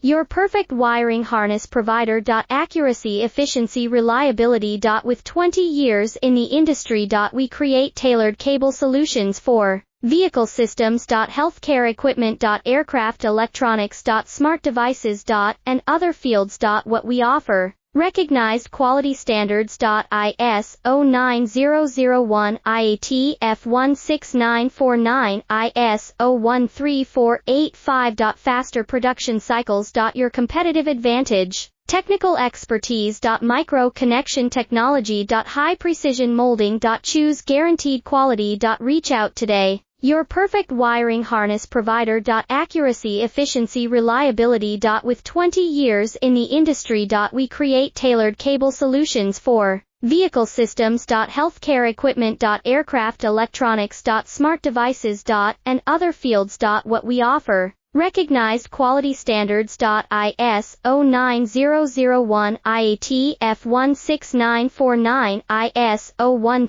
Your perfect wiring harness provider. Accuracy, efficiency, reliability. With 20 years in the industry. We create tailored cable solutions for vehicle systems. Healthcare equipment. Aircraft electronics. Smart devices. And other fields. What we offer. Recognized quality standards. ISO 9001, IAT F16949, ISO 13485. Faster production cycles. Your competitive advantage. Technical expertise. Micro connection technology. High precision molding. Choose guaranteed quality. Reach out today. Your perfect wiring harness provider. Accuracy, efficiency, reliability. With 20 years in the industry. We create tailored cable solutions for vehicle systems. Healthcare equipment. Aircraft electronics. Smart devices. And other fields. What we offer. Recognized quality standards. ISO 9001, IAT F16949, ISO 13